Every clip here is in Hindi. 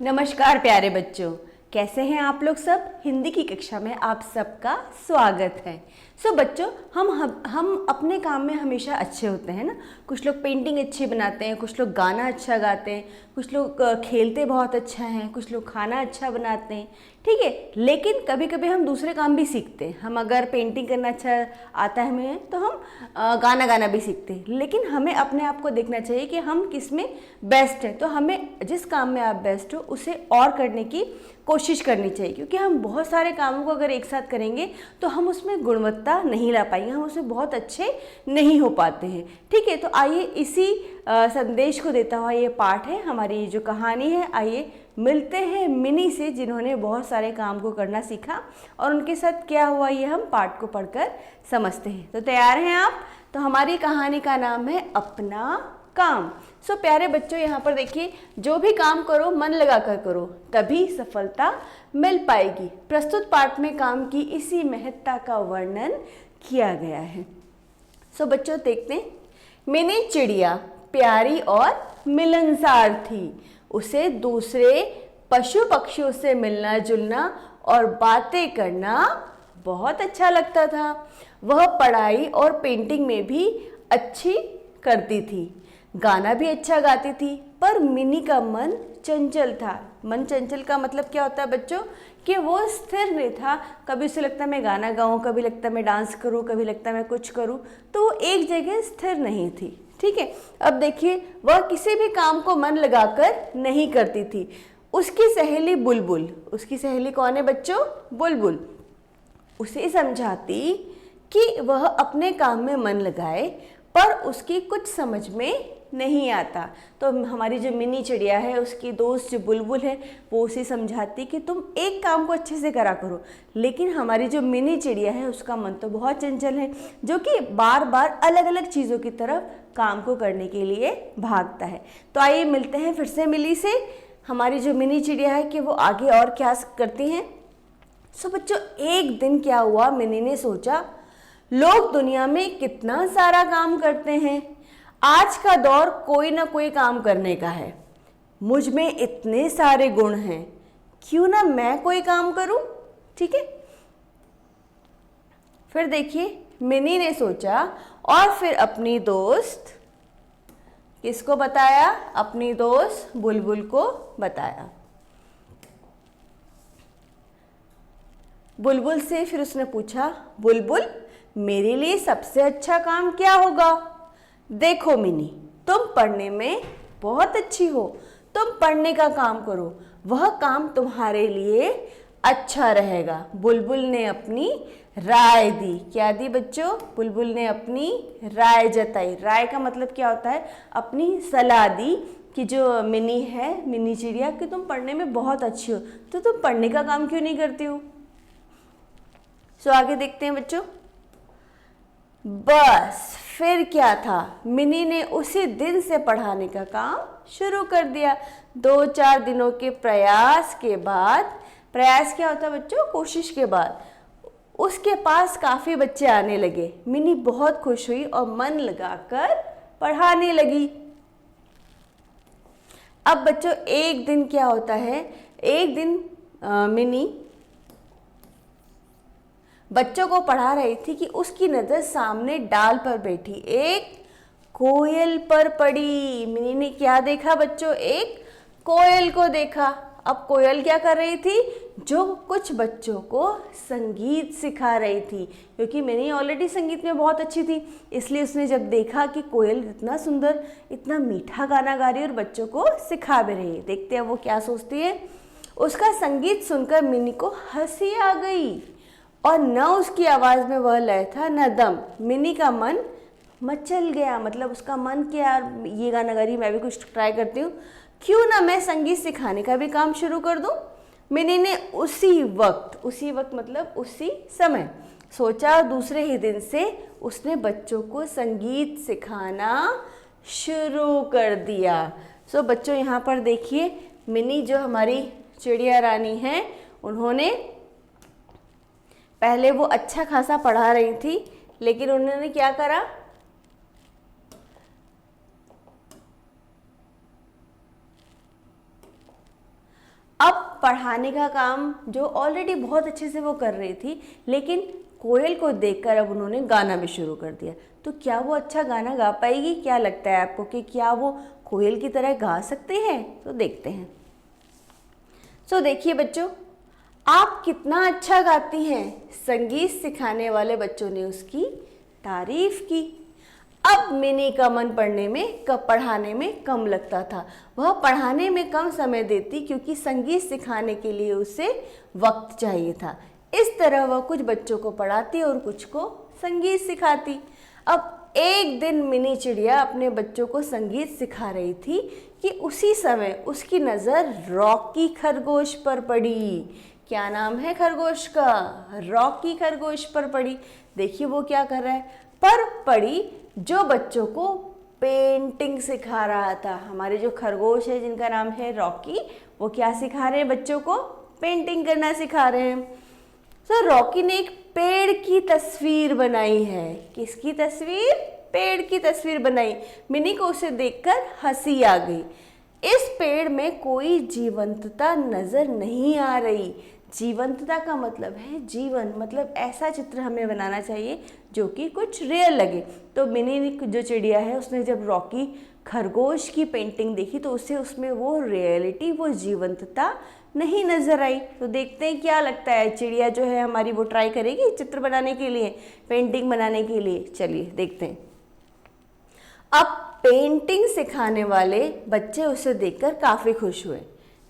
नमस्कार प्यारे बच्चों, कैसे हैं आप लोग सब। हिंदी की कक्षा में आप सबका स्वागत है। बच्चों, हम अपने काम में हमेशा अच्छे होते हैं ना। कुछ लोग पेंटिंग अच्छी बनाते हैं, कुछ लोग गाना अच्छा गाते हैं, कुछ लोग खेलते बहुत अच्छा हैं, कुछ लोग खाना अच्छा बनाते हैं, ठीक है। लेकिन कभी कभी हम दूसरे काम भी सीखते हैं। हम अगर पेंटिंग करना अच्छा आता है हमें तो हम गाना गाना भी सीखते हैं। लेकिन हमें अपने आप को देखना चाहिए कि हम किस में बेस्ट हैं। तो हमें जिस काम में आप बेस्ट हो उसे और करने की कोशिश करनी चाहिए, क्योंकि हम बहुत सारे कामों को अगर एक साथ करेंगे तो हम उसमें गुणवत्ता नहीं ला पाएंगे, हम उसमें बहुत अच्छे नहीं हो पाते हैं, ठीक है। तो आइए इसी संदेश को देता हुआ ये पाठ है, हमारी जो कहानी है। आइए मिलते हैं मिनी से, जिन्होंने बहुत सारे काम को करना सीखा और उनके साथ क्या हुआ ये हम पाठ को पढ़कर समझते हैं। तो तैयार हैं आप? तो हमारी कहानी का नाम है अपना काम। प्यारे बच्चों, यहाँ पर देखिए, जो भी काम करो मन लगा कर करो, तभी सफलता मिल पाएगी। प्रस्तुत पाठ में काम की इसी महत्ता का वर्णन किया गया है। बच्चों देखते हैं। मिनी चिड़िया प्यारी और मिलनसार थी। उसे दूसरे पशु पक्षियों से मिलना जुलना और बातें करना बहुत अच्छा लगता था। वह पढ़ाई और पेंटिंग में भी अच्छी करती थी, गाना भी अच्छा गाती थी। पर मिनी का मन चंचल था। मन चंचल का मतलब क्या होता है बच्चों, कि वो स्थिर नहीं था। कभी उसे लगता है मैं गाना गाऊं, कभी लगता है मैं डांस करूं, कभी लगता है मैं कुछ करूं, तो वो एक जगह स्थिर नहीं थी, ठीक है। अब देखिए, वह किसी भी काम को मन लगाकर नहीं करती थी। उसकी सहेली बुलबुल, उसकी सहेली कौन है बच्चों? बुलबुल, उसे समझाती कि वह अपने काम में मन लगाए, पर उसकी कुछ समझ में नहीं आता। तो हमारी जो मिनी चिड़िया है, उसकी दोस्त जो बुलबुल है, वो उसे समझाती कि तुम एक काम को अच्छे से करा करो। लेकिन हमारी जो मिनी चिड़िया है, उसका मन तो बहुत चंचल है, जो कि बार बार अलग अलग चीज़ों की तरफ काम को करने के लिए भागता है। तो आइए मिलते हैं फिर से मिली से। हमारी जो मिनी चिड़िया है कि वो आगे और क्या करती हैं। बच्चों, एक दिन क्या हुआ, मिनी ने सोचा, लोग दुनिया में कितना सारा काम करते हैं, आज का दौर कोई ना कोई काम करने का है। मुझ में इतने सारे गुण हैं, क्यों ना मैं कोई काम करूं, ठीक है। फिर देखिए, मिनी ने सोचा और फिर अपनी दोस्त, किसको बताया? अपनी दोस्त बुलबुल को बताया। बुलबुल से फिर उसने पूछा, बुलबुल मेरे लिए सबसे अच्छा काम क्या होगा? देखो मिनी, तुम पढ़ने में बहुत अच्छी हो, तुम पढ़ने का काम करो, वह काम तुम्हारे लिए अच्छा रहेगा। बुलबुल ने अपनी राय दी। क्या दी बच्चों? बुलबुल ने अपनी राय जताई। राय का मतलब क्या होता है? अपनी सलाह दी कि जो मिनी है, मिनी चिड़िया, कि तुम पढ़ने में बहुत अच्छी हो, तो तुम पढ़ने का काम क्यों नहीं करती हो। आगे देखते हैं बच्चों। बस फिर क्या था, मिनी ने उसी दिन से पढ़ाने का काम शुरू कर दिया। 2-4 दिनों के प्रयास के बाद, प्रयास क्या होता है बच्चों? कोशिश के बाद, उसके पास काफ़ी बच्चे आने लगे। मिनी बहुत खुश हुई और मन लगाकर पढ़ाने लगी। अब बच्चों, एक दिन क्या होता है, एक दिन मिनी बच्चों को पढ़ा रही थी कि उसकी नज़र सामने डाल पर बैठी एक कोयल पर पड़ी। मिनी ने क्या देखा बच्चों? एक कोयल को देखा। अब कोयल क्या कर रही थी? जो कुछ बच्चों को संगीत सिखा रही थी, क्योंकि मिनी ऑलरेडी संगीत में बहुत अच्छी थी। इसलिए उसने जब देखा कि कोयल इतना सुंदर, इतना मीठा गाना गा रही है और बच्चों को सिखा भी रही है, देखते हैं वो क्या सोचती है। उसका संगीत सुनकर मिनी को हंसी आ गई, और न उसकी आवाज़ में वह लय था न दम। मिनी का मन मचल गया, मतलब उसका मन कि यार ये गाना गा रही, मैं भी कुछ ट्राई करती हूँ, क्यों ना मैं संगीत सिखाने का भी काम शुरू कर दूँ। मिनी ने उसी वक्त मतलब उसी समय सोचा। दूसरे ही दिन से उसने बच्चों को संगीत सिखाना शुरू कर दिया। बच्चों, यहाँ पर देखिए, मिनी जो हमारी चिड़िया रानी है, उन्होंने पहले वो अच्छा खासा पढ़ा रही थी, लेकिन उन्होंने क्या करा, पढ़ाने का काम जो ऑलरेडी बहुत अच्छे से वो कर रही थी, लेकिन कोयल को देखकर अब उन्होंने गाना भी शुरू कर दिया। तो क्या वो अच्छा गाना गा पाएगी? क्या लगता है आपको कि क्या वो कोयल की तरह गा सकते हैं? तो देखते हैं। देखिए बच्चों, आप कितना अच्छा गाती हैं। संगीत सिखाने वाले बच्चों ने उसकी तारीफ की। अब मिनी का मन पढ़ाने में कम लगता था। वह पढ़ाने में कम समय देती क्योंकि संगीत सिखाने के लिए उसे वक्त चाहिए था। इस तरह वह कुछ बच्चों को पढ़ाती और कुछ को संगीत सिखाती। अब एक दिन मिनी चिड़िया अपने बच्चों को संगीत सिखा रही थी कि उसी समय उसकी नज़र रॉकी खरगोश पर पड़ी। क्या नाम है खरगोश का? रॉकी खरगोश पर पड़ी। देखिए वो क्या कर रहा है। पर पड़ी जो बच्चों को पेंटिंग सिखा रहा था। हमारे जो खरगोश है जिनका नाम है रॉकी, वो क्या सिखा रहे हैं बच्चों को? पेंटिंग करना सिखा रहे हैं। रॉकी ने एक पेड़ की तस्वीर बनाई है। किसकी तस्वीर? पेड़ की तस्वीर बनाई। मिनी को उसे देखकर हंसी आ गई। इस पेड़ में कोई जीवंतता नजर नहीं आ रही। जीवंतता का मतलब है जीवन, मतलब ऐसा चित्र हमें बनाना चाहिए जो कि कुछ रियल लगे। तो मिनी जो चिड़िया है उसने जब रॉकी खरगोश की पेंटिंग देखी तो उसे उसमें वो रियलिटी, वो जीवंतता नहीं नजर आई। तो देखते हैं क्या लगता है। चिड़िया जो है हमारी वो ट्राई करेगी चित्र बनाने के लिए, पेंटिंग बनाने के लिए। चलिए देखते हैं। अब पेंटिंग सिखाने वाले बच्चे उसे देखकर काफ़ी खुश हुए।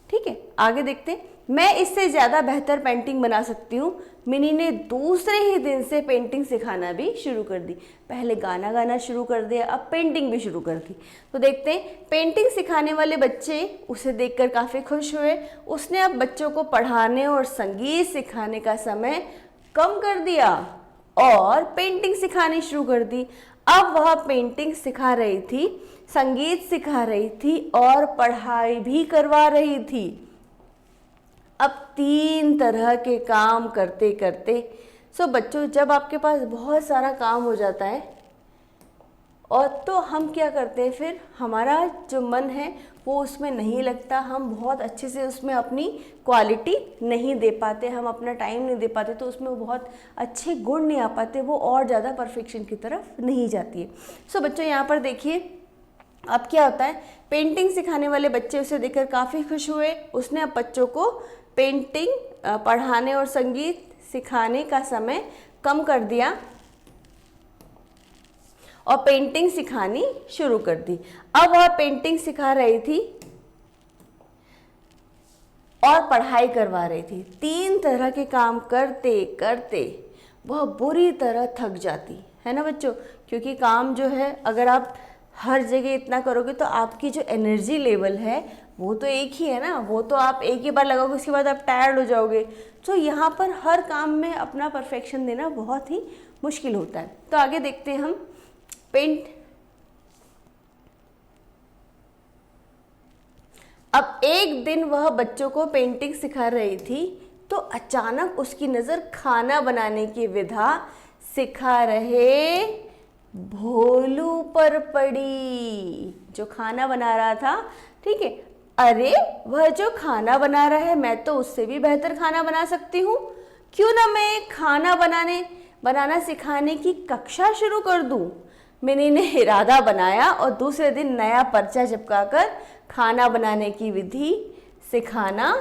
ठीक है, आगे देखते हैं। मैं इससे ज़्यादा बेहतर पेंटिंग बना सकती हूँ। मिनी ने दूसरे ही दिन से पेंटिंग सिखाना भी शुरू कर दी। पहले गाना गाना शुरू कर दिया, अब पेंटिंग भी शुरू कर दी। तो देखते हैं, पेंटिंग सिखाने वाले बच्चे उसे देखकर काफ़ी खुश हुए। उसने अब बच्चों को पढ़ाने और संगीत सिखाने का समय कम कर दिया और पेंटिंग सिखानी शुरू कर दी। अब वह पेंटिंग सिखा रही थी, संगीत सिखा रही थी और पढ़ाई भी करवा रही थी। अब 3 तरह के काम करते करते बच्चों, जब आपके पास बहुत सारा काम हो जाता है और तो हम क्या करते हैं, फिर हमारा जो मन है वो उसमें नहीं लगता। हम बहुत अच्छे से उसमें अपनी क्वालिटी नहीं दे पाते, हम अपना टाइम नहीं दे पाते, तो उसमें बहुत अच्छे गुण नहीं आ पाते, वो और ज़्यादा परफेक्शन की तरफ नहीं जाती है। बच्चों यहाँ पर देखिए अब क्या होता है। पेंटिंग सिखाने वाले बच्चे उसे देखकर काफ़ी खुश हुए। उसने अब बच्चों को पेंटिंग पढ़ाने और संगीत सिखाने का समय कम कर दिया और पेंटिंग सिखानी शुरू कर दी। अब वह पेंटिंग सिखा रही थी और पढ़ाई करवा रही थी। 3 तरह के काम करते करते वह बुरी तरह थक जाती है ना बच्चों, क्योंकि काम जो है अगर आप हर जगह इतना करोगे तो आपकी जो एनर्जी लेवल है वो तो एक ही है ना, वो तो आप एक ही बार लगाओगे उसके बाद आप टायर्ड हो जाओगे। तो यहाँ पर हर काम में अपना परफेक्शन देना बहुत ही मुश्किल होता है। तो आगे देखते हैं हम। अब एक दिन वह बच्चों को पेंटिंग सिखा रही थी तो अचानक उसकी नज़र खाना बनाने की विधा सिखा रहे भोलू पर पड़ी, जो खाना बना रहा था। ठीक है, अरे वह जो खाना बना रहा है मैं तो उससे भी बेहतर खाना बना सकती हूँ, क्यों ना मैं खाना बनाना सिखाने की कक्षा शुरू कर दूँ। मिनी ने इरादा बनाया और दूसरे दिन नया पर्चा चिपकाकर खाना बनाने की विधि सिखाना,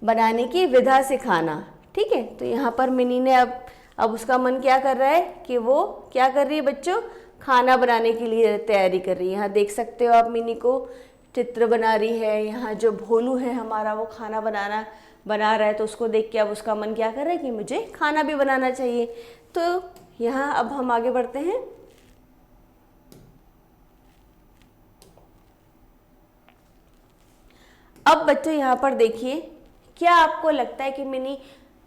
बनाने की विधा सिखाना। ठीक है, तो यहाँ पर मिनी ने अब उसका मन क्या कर रहा है कि वो क्या कर रही है बच्चों, खाना बनाने के लिए तैयारी कर रही है। यहाँ देख सकते हो आप मिनी को चित्र बना रही है। यहाँ जो भोलू है हमारा वो खाना बना रहा है, तो उसको देख के अब उसका मन क्या कर रहा है कि मुझे खाना भी बनाना चाहिए। तो यहाँ अब हम आगे बढ़ते हैं। अब बच्चों यहाँ पर देखिए, क्या आपको लगता है कि मिनी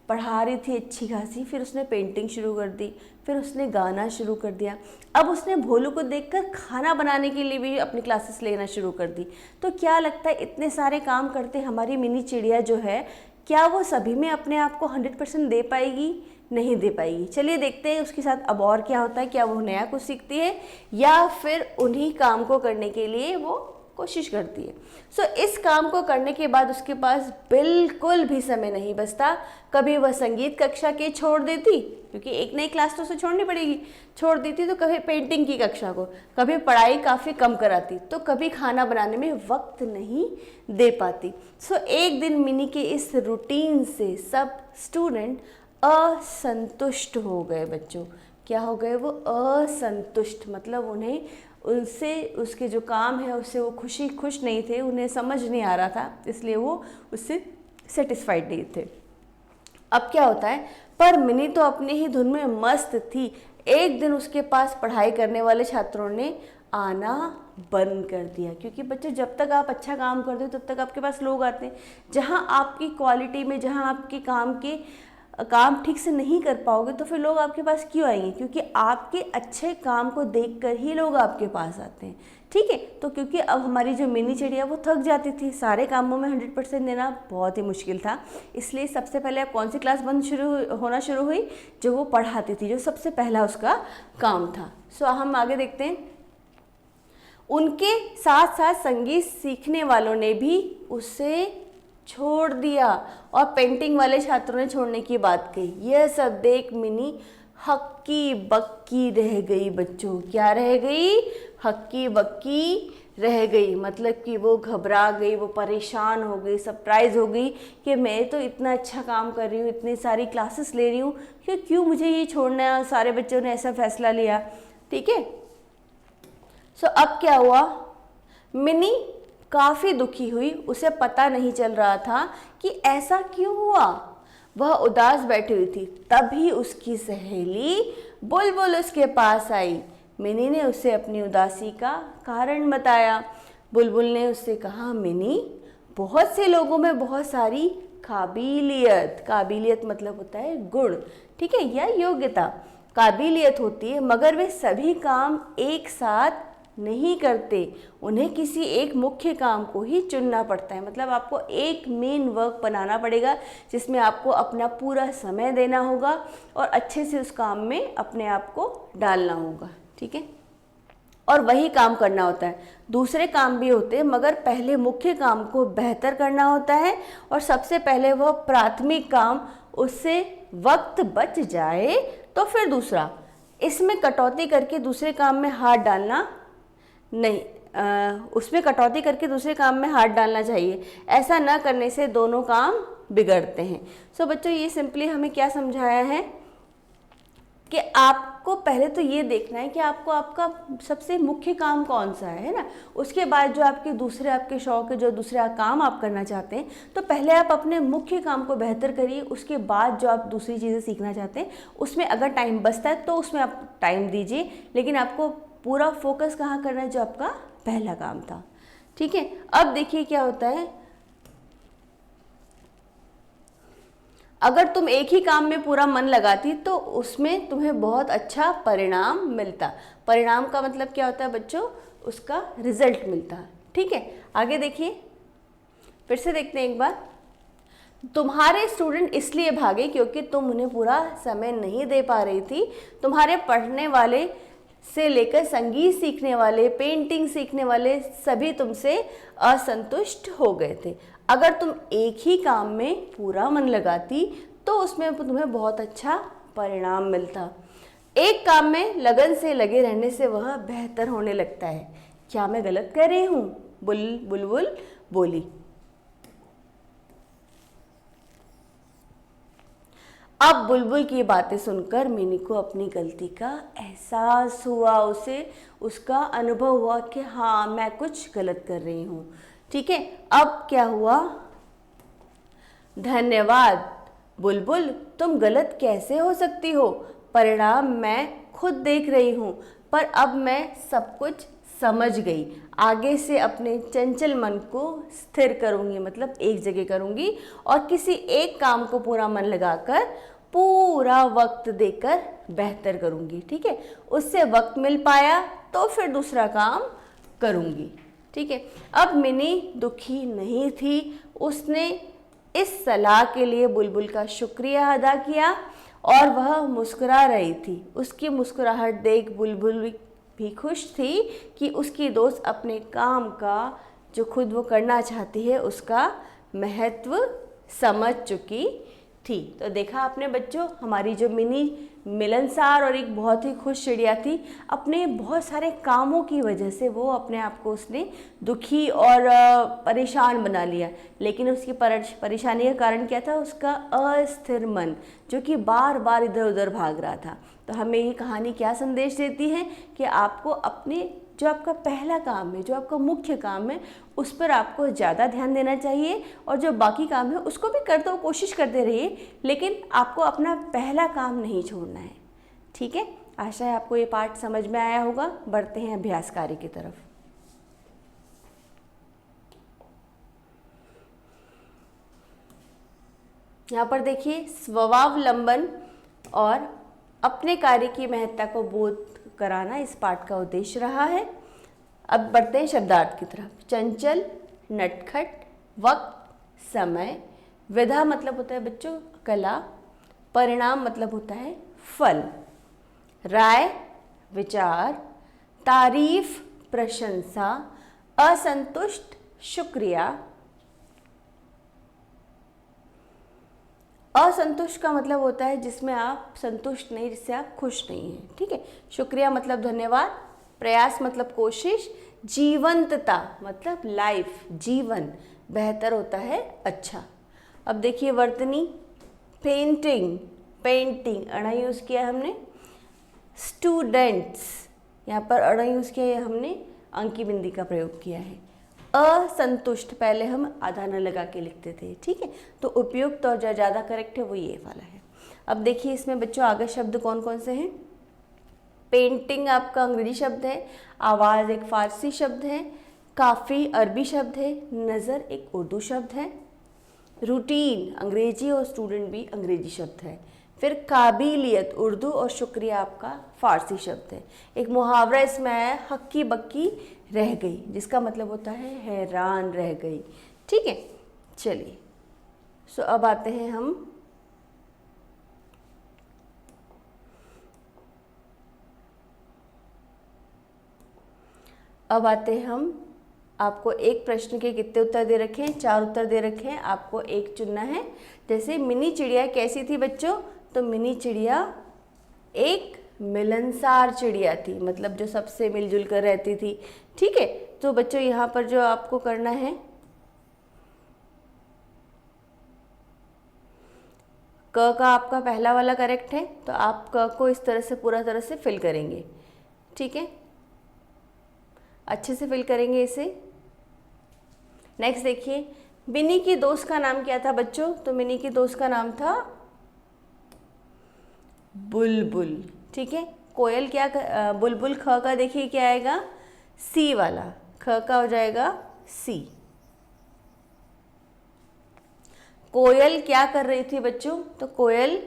पढ़ा रही थी अच्छी खासी, फिर उसने पेंटिंग शुरू कर दी, फिर उसने गाना शुरू कर दिया, अब उसने भोलू को देखकर खाना बनाने के लिए भी अपनी क्लासेस लेना शुरू कर दी। तो क्या लगता है इतने सारे काम करते हमारी मिनी चिड़िया जो है, क्या वो सभी में अपने आप को 100% दे पाएगी? नहीं दे पाएगी। चलिए देखते हैं उसके साथ अब और क्या होता है। क्या वो नया कुछ सीखती है या फिर उन्हीं काम को करने के लिए वो कोशिश करती है। सो इस काम को करने के बाद उसके पास बिल्कुल भी समय नहीं बचता। कभी वह संगीत कक्षा के छोड़ देती, क्योंकि एक नई क्लास तो उसे छोड़नी पड़ेगी, छोड़ देती, तो कभी पेंटिंग की कक्षा को, कभी पढ़ाई काफ़ी कम कराती, तो कभी खाना बनाने में वक्त नहीं दे पाती। सो एक दिन मिनी के इस रूटीन से सब स्टूडेंट असंतुष्ट हो गए बच्चों। क्या हो गए? वो असंतुष्ट, मतलब उन्हें उनसे उसके जो काम है उससे वो खुश नहीं थे, उन्हें समझ नहीं आ रहा था, इसलिए वो उससे सेटिस्फाइड नहीं थे। अब क्या होता है, पर मिनी तो अपनी ही धुन में मस्त थी। एक दिन उसके पास पढ़ाई करने वाले छात्रों ने आना बंद कर दिया, क्योंकि बच्चे जब तक आप अच्छा काम करते हो तब तक आपके पास लोग आते हैं। जहाँ आपकी क्वालिटी में, जहाँ आपके काम ठीक से नहीं कर पाओगे तो फिर लोग आपके पास क्यों आएंगे? क्योंकि आपके अच्छे काम को देखकर ही लोग आपके पास आते हैं। ठीक है, तो क्योंकि अब हमारी जो मिनी चिड़िया वो थक जाती थी, सारे कामों में 100% देना बहुत ही मुश्किल था, इसलिए सबसे पहले अब कौन सी क्लास होना शुरू हुई? जो वो पढ़ाती थी, जो सबसे पहला उसका काम था। सो हम आगे देखते हैं। उनके साथ साथ संगीत सीखने वालों ने भी उसे छोड़ दिया और पेंटिंग वाले छात्रों ने छोड़ने की बात कही। यह सब देख मिनी हक्की बक्की रह गई बच्चों। क्या रह गई? हक्की बक्की रह गई, मतलब कि वो घबरा गई, वो परेशान हो गई, सरप्राइज हो गई कि मैं तो इतना अच्छा काम कर रही हूँ, इतनी सारी क्लासेस ले रही हूँ, क्यों मुझे ये छोड़ना है? सारे बच्चों ने ऐसा फैसला लिया। ठीक है, सो अब क्या हुआ, मिनी काफ़ी दुखी हुई। उसे पता नहीं चल रहा था कि ऐसा क्यों हुआ। वह उदास बैठी हुई थी, तभी उसकी सहेली बुलबुल उसके पास आई। मिनी ने उसे अपनी उदासी का कारण बताया। बुलबुल ने उससे कहा, मिनी, बहुत से लोगों में बहुत सारी काबिलियत मतलब होता है गुण, ठीक है, या योग्यता, काबिलियत होती है, मगर वे सभी काम एक साथ नहीं करते। उन्हें किसी एक मुख्य काम को ही चुनना पड़ता है। मतलब आपको एक मेन वर्क बनाना पड़ेगा जिसमें आपको अपना पूरा समय देना होगा और अच्छे से उस काम में अपने आप को डालना होगा। ठीक है, और वही काम करना होता है। दूसरे काम भी होते हैं, मगर पहले मुख्य काम को बेहतर करना होता है और सबसे पहले वह प्राथमिक काम, उससे वक्त बच जाए तो फिर दूसरा। इसमें कटौती करके दूसरे काम में हाथ डालना नहीं, उसमें कटौती करके दूसरे काम में हाथ डालना चाहिए। ऐसा न करने से दोनों काम बिगड़ते हैं। सो बच्चों, ये सिंपली हमें क्या समझाया है कि आपको पहले तो ये देखना है कि आपको आपका सबसे मुख्य काम कौन सा है ना। उसके बाद जो आपके शौक है, जो दूसरा काम आप करना चाहते हैं, तो पहले आप अपने मुख्य काम को बेहतर करिए। उसके बाद जो आप दूसरी चीज़ें सीखना चाहते हैं उसमें अगर टाइम बचता है तो उसमें आप टाइम दीजिए, लेकिन आपको पूरा फोकस कहाँ करना है? जो आपका पहला काम था। ठीक है, अब देखिए क्या होता है, अगर तुम एक ही काम में पूरा मन लगाती तो उसमें तुम्हें बहुत अच्छा परिणाम मिलता। परिणाम का मतलब क्या होता है बच्चों? उसका रिजल्ट मिलता। ठीक है, आगे देखिए, फिर से देखते हैं एक बार। तुम्हारे स्टूडेंट इसलिए भागे क्योंकि तुम उन्हें पूरा समय नहीं दे पा रही थी। तुम्हारे पढ़ने वाले से लेकर संगीत सीखने वाले, पेंटिंग सीखने वाले, सभी तुमसे असंतुष्ट हो गए थे। अगर तुम एक ही काम में पूरा मन लगाती तो उसमें तुम्हें बहुत अच्छा परिणाम मिलता। एक काम में लगन से लगे रहने से वह बेहतर होने लगता है। क्या मैं गलत कह रही हूँ? बुलबुल बोली। अब बुलबुल की बातें सुनकर मिनी को अपनी गलती का एहसास हुआ। उसे उसका अनुभव हुआ कि हाँ, मैं कुछ गलत कर रही हूँ। ठीक है, अब क्या हुआ? धन्यवाद बुलबुल, तुम गलत कैसे हो सकती हो? परिणाम मैं खुद देख रही हूँ, पर अब मैं सब कुछ समझ गई। आगे से अपने चंचल मन को स्थिर करूँगी, मतलब एक जगह करूँगी, और किसी एक काम को पूरा मन लगाकर पूरा वक्त देकर बेहतर करूँगी। ठीक है, उससे वक्त मिल पाया तो फिर दूसरा काम करूँगी। ठीक है, अब मिनी दुखी नहीं थी। उसने इस सलाह के लिए बुलबुल का शुक्रिया अदा किया और वह मुस्कुरा रही थी। उसकी मुस्कुराहट देख बुलबुल भी खुश थी कि उसकी दोस्त अपने काम का जो खुद वो करना चाहती है उसका महत्व समझ चुकी थी। तो देखा आपने बच्चों, हमारी जो मिनी मिलनसार और एक बहुत ही खुश चिड़िया थी, अपने बहुत सारे कामों की वजह से वो अपने आप को उसने दुखी और परेशान बना लिया। लेकिन उसकी परेशानी का कारण क्या था? उसका अस्थिर मन, जो कि बार बार इधर उधर भाग रहा था। तो हमें ये कहानी क्या संदेश देती है कि आपको अपने जो आपका पहला काम है, जो आपका मुख्य काम है, उस पर आपको ज़्यादा ध्यान देना चाहिए, और जो बाकी काम है उसको भी करते हो, कोशिश करते रहिए, लेकिन आपको अपना पहला काम नहीं छोड़ना है। ठीक है, आशा है आपको ये पाठ समझ में आया होगा। बढ़ते हैं अभ्यास कार्य की तरफ। यहाँ पर देखिए, स्वावलंबन और अपने कार्य की महत्ता को बोध कराना इस पाठ का उद्देश्य रहा है। अब बढ़ते हैं शब्दार्थ की तरफ। चंचल, नटखट, वक्त, समय। विधा मतलब होता है बच्चों कला। परिणाम मतलब होता है फल। राय विचार। तारीफ प्रशंसा। असंतुष्ट शुक्रिया। असंतुष्ट का मतलब होता है जिसमें आप संतुष्ट नहीं, जिससे आप खुश नहीं हैं। ठीक है, शुक्रिया मतलब धन्यवाद। प्रयास मतलब कोशिश। जीवंतता मतलब लाइफ, जीवन बेहतर होता है अच्छा। अब देखिए वर्तनी। पेंटिंग, पेंटिंग अड़ा यूज़ किया हमने। स्टूडेंट्स, यहाँ पर अड़ा यूज़ किया है हमने, अंकी बिंदी का प्रयोग किया है। असंतुष्ट पहले हम आधा न लगा के लिखते थे। ठीक है, तो उपयुक्त और जो ज़्यादा करेक्ट है वो ये वाला है। अब देखिए इसमें बच्चों आगे शब्द कौन कौन से हैं। पेंटिंग आपका अंग्रेजी शब्द है। आवाज़ एक फारसी शब्द है। काफ़ी अरबी शब्द है। नज़र एक उर्दू शब्द है। रूटीन अंग्रेजी और स्टूडेंट भी अंग्रेजी शब्द है। फिर काबिलियत उर्दू और शुक्रिया आपका फारसी शब्द है। एक मुहावरा इसमें आया, हक्की बक्की रह गई, जिसका मतलब होता है हैरान रह गई। ठीक है, चलिए सो अब आते हैं हम आपको एक प्रश्न के कितने उत्तर दे रखे हैं? 4 उत्तर दे रखे हैं, आपको एक चुनना है। जैसे मिनी चिड़िया कैसी थी बच्चों? तो मिनी चिड़िया एक मिलनसार चिड़िया थी, मतलब जो सबसे मिलजुल कर रहती थी। ठीक है, तो बच्चों यहाँ पर जो आपको करना है, क का आपका पहला वाला करेक्ट है, तो आप क को इस तरह से पूरा तरह से फिल करेंगे। ठीक है, अच्छे से फिल करेंगे इसे। नेक्स्ट देखिए, मिनी की दोस्त का नाम क्या था बच्चों? तो मिनी की दोस्त का नाम था बुलबुल। ठीक है, कोयल क्या बुलबुल ख का देखिए क्या आएगा? सी वाला, ख का हो जाएगा सी। कोयल क्या कर रही थी बच्चों? तो कोयल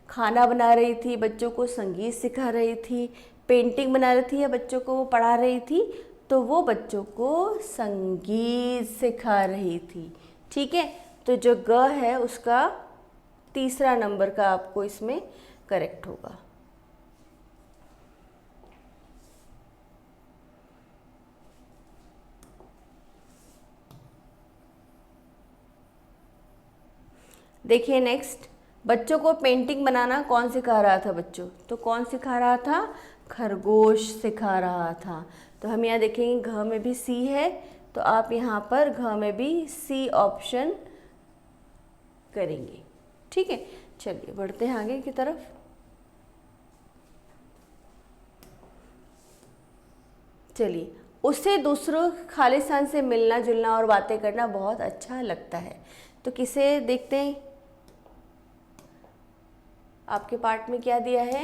खाना बना रही थी, बच्चों को संगीत सिखा रही थी, पेंटिंग बना रही थी, या बच्चों को वो पढ़ा रही थी, तो वो बच्चों को संगीत सिखा रही थी। ठीक है, तो जो ग है उसका तीसरा नंबर का आपको इसमें करेक्ट होगा। देखिए नेक्स्ट, बच्चों को पेंटिंग बनाना कौन सिखा रहा था बच्चों? तो कौन सिखा रहा था? खरगोश सिखा रहा था। तो हम यहाँ देखेंगे घ में भी सी है, तो आप यहाँ पर घ में भी सी ऑप्शन करेंगे। ठीक है, चलिए बढ़ते हैं आगे की तरफ। चलिए, उसे दूसरों खालिस्तान से मिलना जुलना और बातें करना बहुत अच्छा लगता है। तो किसे देखते हैं, आपके पार्ट में क्या दिया है?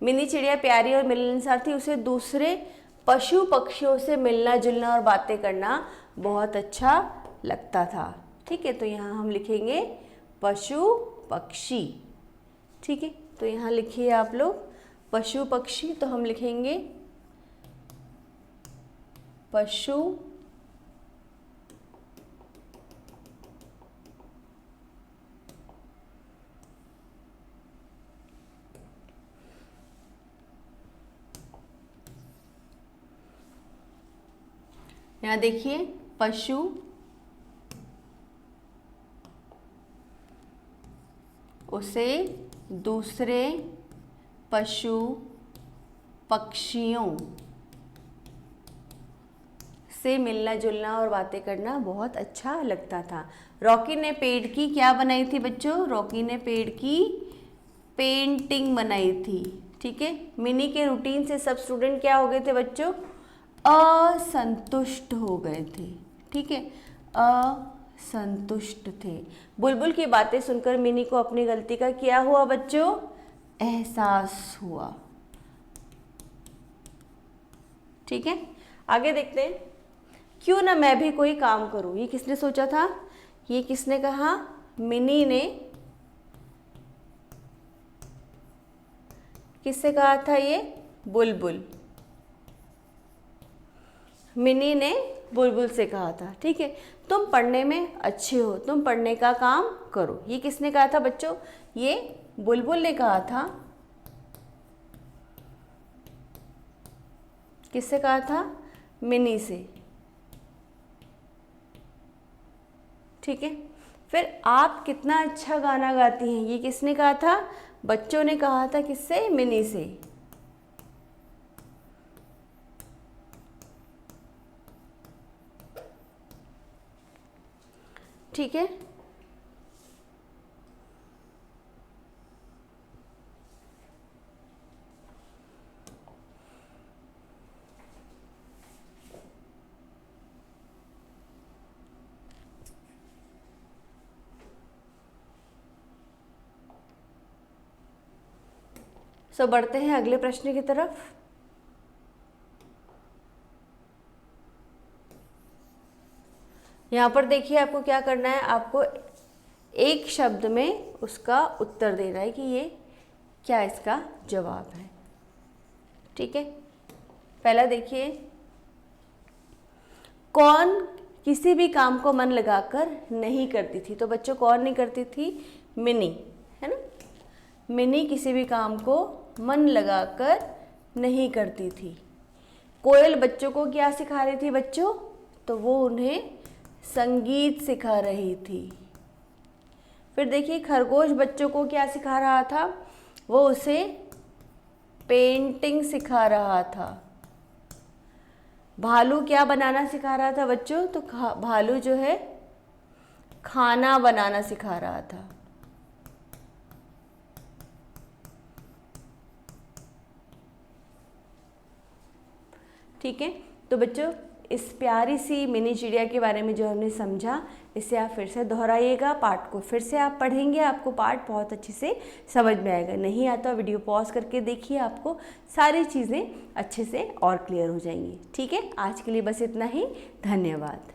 मिनी चिड़िया प्यारी और मिलनसार थी, उसे दूसरे पशु पक्षियों से मिलना जुलना और बातें करना बहुत अच्छा लगता था। ठीक है, तो यहाँ हम लिखेंगे पशु पक्षी। ठीक है, तो यहाँ लिखिए आप लोग पशु पक्षी, तो हम लिखेंगे पशु यहाँ देखिए पशु, उसे दूसरे पशु पक्षियों से मिलना जुलना और बातें करना बहुत अच्छा लगता था। रॉकी ने पेड़ की क्या बनाई थी बच्चों? रॉकी ने पेड़ की पेंटिंग बनाई थी। ठीक है, मिनी के रूटीन से सब स्टूडेंट क्या हो गए थे बच्चों? असंतुष्ट हो गए थे। ठीक है, असंतुष्ट थे। बुलबुल की बातें सुनकर मिनी को अपनी गलती का क्या हुआ बच्चों? एहसास हुआ। ठीक है, आगे देखते हैं। क्यों ना मैं भी कोई काम करूं, ये किसने सोचा था? ये किसने कहा? मिनी ने। किससे कहा था ये? बुलबुल। मिनी ने बुलबुल से कहा था। ठीक है, तुम पढ़ने में अच्छे हो, तुम पढ़ने का काम करो। ये किसने कहा था बच्चों? ये बुलबुल ने कहा था। किससे कहा था? मिनी से। ठीक है, फिर आप कितना अच्छा गाना गाती हैं, ये किसने कहा था? बच्चों ने कहा था। किससे? मिनी से। ठीक है, सो बढ़ते हैं अगले प्रश्न की तरफ। यहाँ पर देखिए आपको क्या करना है, आपको एक शब्द में उसका उत्तर देना है कि ये क्या इसका जवाब है। ठीक है, पहला देखिए, कौन किसी भी काम को मन लगाकर नहीं करती थी? तो बच्चों कौन नहीं करती थी? मिनी, है ना। मिनी किसी भी काम को मन लगाकर नहीं करती थी। कोयल बच्चों को क्या सिखा रही थी बच्चों? तो वो उन्हें संगीत सिखा रही थी। फिर देखिए, खरगोश बच्चों को क्या सिखा रहा था? वो उसे पेंटिंग सिखा रहा था। भालू क्या बनाना सिखा रहा था बच्चों? तो भालू जो है खाना बनाना सिखा रहा था। ठीक है, तो बच्चों इस प्यारी सी मिनी चिड़िया के बारे में जो हमने समझा, इसे आप फिर से दोहराइएगा, पाठ को फिर से आप पढ़ेंगे, आपको पाठ बहुत अच्छे से समझ में आएगा। नहीं आता वीडियो पॉज करके देखिए, आपको सारी चीज़ें अच्छे से और क्लियर हो जाएंगी। ठीक है, आज के लिए बस इतना ही। धन्यवाद।